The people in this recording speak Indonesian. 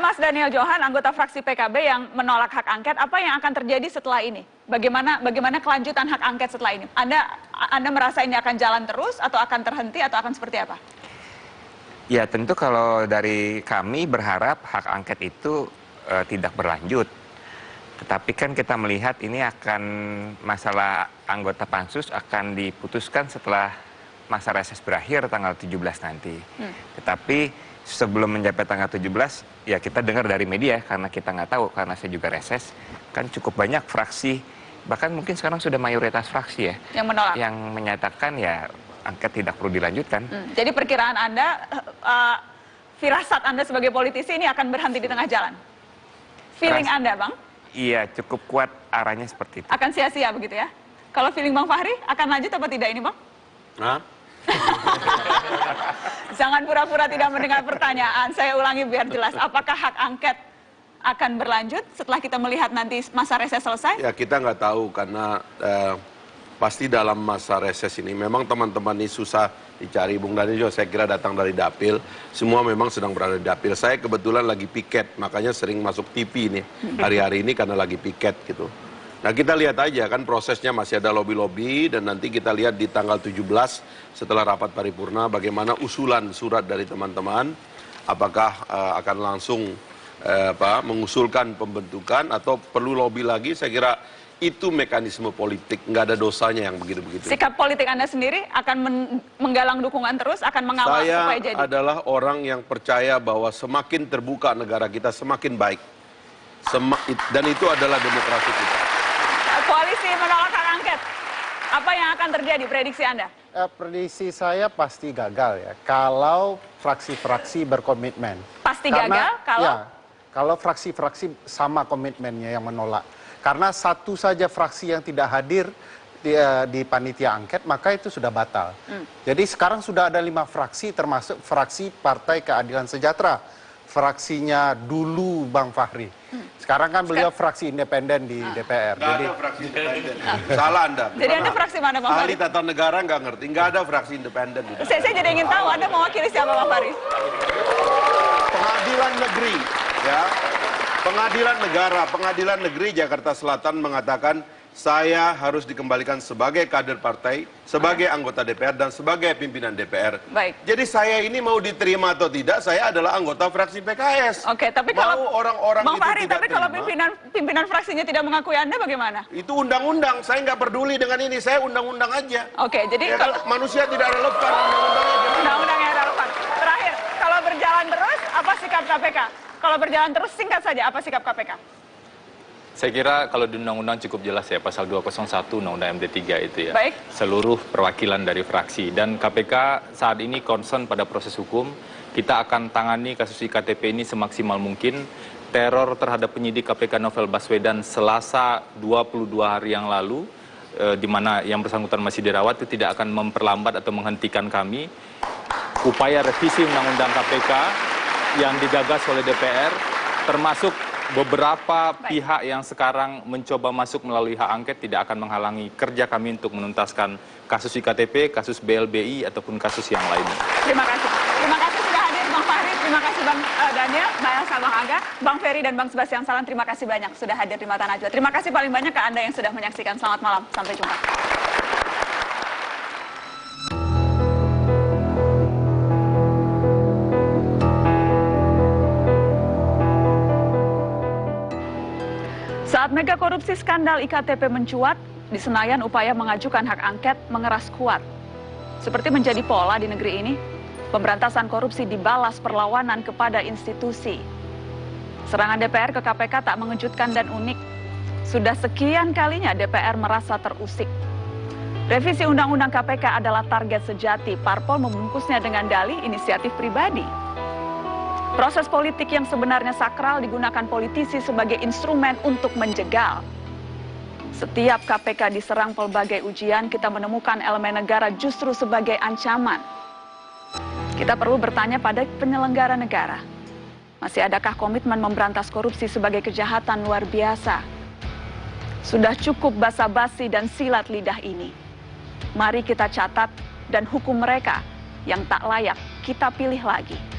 Mas Daniel Johan, anggota fraksi PKB yang menolak hak angket, apa yang akan terjadi setelah ini? Bagaimana kelanjutan hak angket setelah ini? Anda merasa ini akan jalan terus atau akan terhenti atau akan seperti apa? Ya tentu kalau dari kami berharap hak angket itu tidak berlanjut. Tetapi kan kita melihat ini akan masalah anggota pansus akan diputuskan setelah masa reses berakhir tanggal 17 nanti. Tetapi sebelum mencapai tanggal 17 ya kita dengar dari media karena kita nggak tahu karena saya juga reses kan cukup banyak fraksi bahkan mungkin sekarang sudah mayoritas fraksi ya yang menolak, yang menyatakan ya angket tidak perlu dilanjutkan. Jadi perkiraan Anda, firasat Anda sebagai politisi ini akan berhenti di tengah jalan? Feeling Anda, Bang? Iya, cukup kuat arahnya seperti itu. Akan sia-sia begitu ya? Kalau feeling Bang Fahri, akan lanjut apa tidak ini, Bang? Hah? Jangan pura-pura tidak mendengar pertanyaan, saya ulangi biar jelas. Apakah hak angket akan berlanjut setelah kita melihat nanti masa reses selesai? Ya kita nggak tahu karena pasti dalam masa reses ini memang teman-teman ini susah dicari. Bung Daniel juga saya kira datang dari Dapil, semua memang sedang berada di Dapil. Saya kebetulan lagi piket, makanya sering masuk TV ini hari-hari ini karena lagi piket gitu. Nah kita lihat aja kan prosesnya masih ada lobby-lobby dan nanti kita lihat di tanggal 17 setelah rapat paripurna bagaimana usulan surat dari teman-teman, apakah akan langsung mengusulkan pembentukan atau perlu lobby lagi. Saya kira itu mekanisme politik, nggak ada dosanya yang begitu-begitu. Sikap politik Anda sendiri akan menggalang dukungan terus, akan mengawal supaya jadi? Saya adalah orang yang percaya bahwa semakin terbuka negara kita semakin baik. Dan itu adalah demokrasi kita. Koalisi menolak hak angket, apa yang akan terjadi prediksi Anda? Prediksi saya pasti gagal ya, kalau fraksi-fraksi berkomitmen. Pasti gagal kalau? Ya, kalau fraksi-fraksi sama komitmennya yang menolak. Karena satu saja fraksi yang tidak hadir di panitia angket, maka itu sudah batal. Jadi sekarang sudah ada 5 fraksi, termasuk fraksi Partai Keadilan Sejahtera. Fraksinya dulu Bang Fahri. Sekarang kan beliau fraksi independen di DPR. Nggak ada fraksi independen. Salah Anda. Jadi Anda fraksi mana Bang Fahri? Ahli tata negara nggak ngerti, nggak ada fraksi independen. Saya jadi ingin tahu Anda mewakili siapa Bang Fahri? Pengadilan negeri, ya. Pengadilan negeri Jakarta Selatan mengatakan saya harus dikembalikan sebagai kader partai, sebagai anggota DPR dan sebagai pimpinan DPR. Baik. Jadi saya ini mau diterima atau tidak, saya adalah anggota fraksi PKS. Oke, tapi kalau orang-orang Bang itu Fahri, tidak tapi kalau terima, pimpinan fraksinya tidak mengakui Anda bagaimana? itu undang-undang, saya nggak peduli dengan ini, saya undang-undang aja. Oke, jadi Ya, kalau manusia tidak relevan, undang-undangnya gimana? undang-undang yang relevan. Terakhir, kalau berjalan terus, apa sikap KPK? Kalau berjalan terus, singkat saja, apa sikap KPK? Saya kira kalau di undang-undang cukup jelas ya, pasal 201 undang-undang MD3 itu ya. Baik. Seluruh perwakilan dari fraksi. Dan KPK saat ini concern pada proses hukum. Kita akan tangani kasus IKTP ini semaksimal mungkin. Teror terhadap penyidik KPK Novel Baswedan Selasa 22 hari yang lalu, di mana yang bersangkutan masih dirawat, itu tidak akan memperlambat atau menghentikan kami. Upaya revisi undang-undang KPK yang digagas oleh DPR, termasuk beberapa pihak yang sekarang mencoba masuk melalui hak angket tidak akan menghalangi kerja kami untuk menuntaskan kasus IKTP, kasus BLBI, ataupun kasus yang lainnya. Terima kasih. Terima kasih sudah hadir Bang Fahri, terima kasih Bang Daniel, Mbak Elsa, Bang Aga, Bang Ferry, dan Bang Sebastian Salang. Terima kasih banyak sudah hadir di Mata Najwa. Terima kasih paling banyak ke Anda yang sudah menyaksikan. Selamat malam, sampai jumpa. Saat mega korupsi skandal IKTP mencuat, di Senayan upaya mengajukan hak angket mengeras kuat. Seperti menjadi pola di negeri ini, pemberantasan korupsi dibalas perlawanan kepada institusi. Serangan DPR ke KPK tak mengejutkan dan unik. Sudah sekian kalinya DPR merasa terusik. Revisi Undang-Undang KPK adalah target sejati, parpol membungkusnya dengan dalih inisiatif pribadi. Proses politik yang sebenarnya sakral digunakan politisi sebagai instrumen untuk menjegal. Setiap KPK diserang pelbagai ujian, kita menemukan elemen negara justru sebagai ancaman. Kita perlu bertanya pada penyelenggara negara. Masih adakah komitmen memberantas korupsi sebagai kejahatan luar biasa? Sudah cukup basa-basi dan silat lidah ini. Mari kita catat dan hukum mereka yang tak layak kita pilih lagi.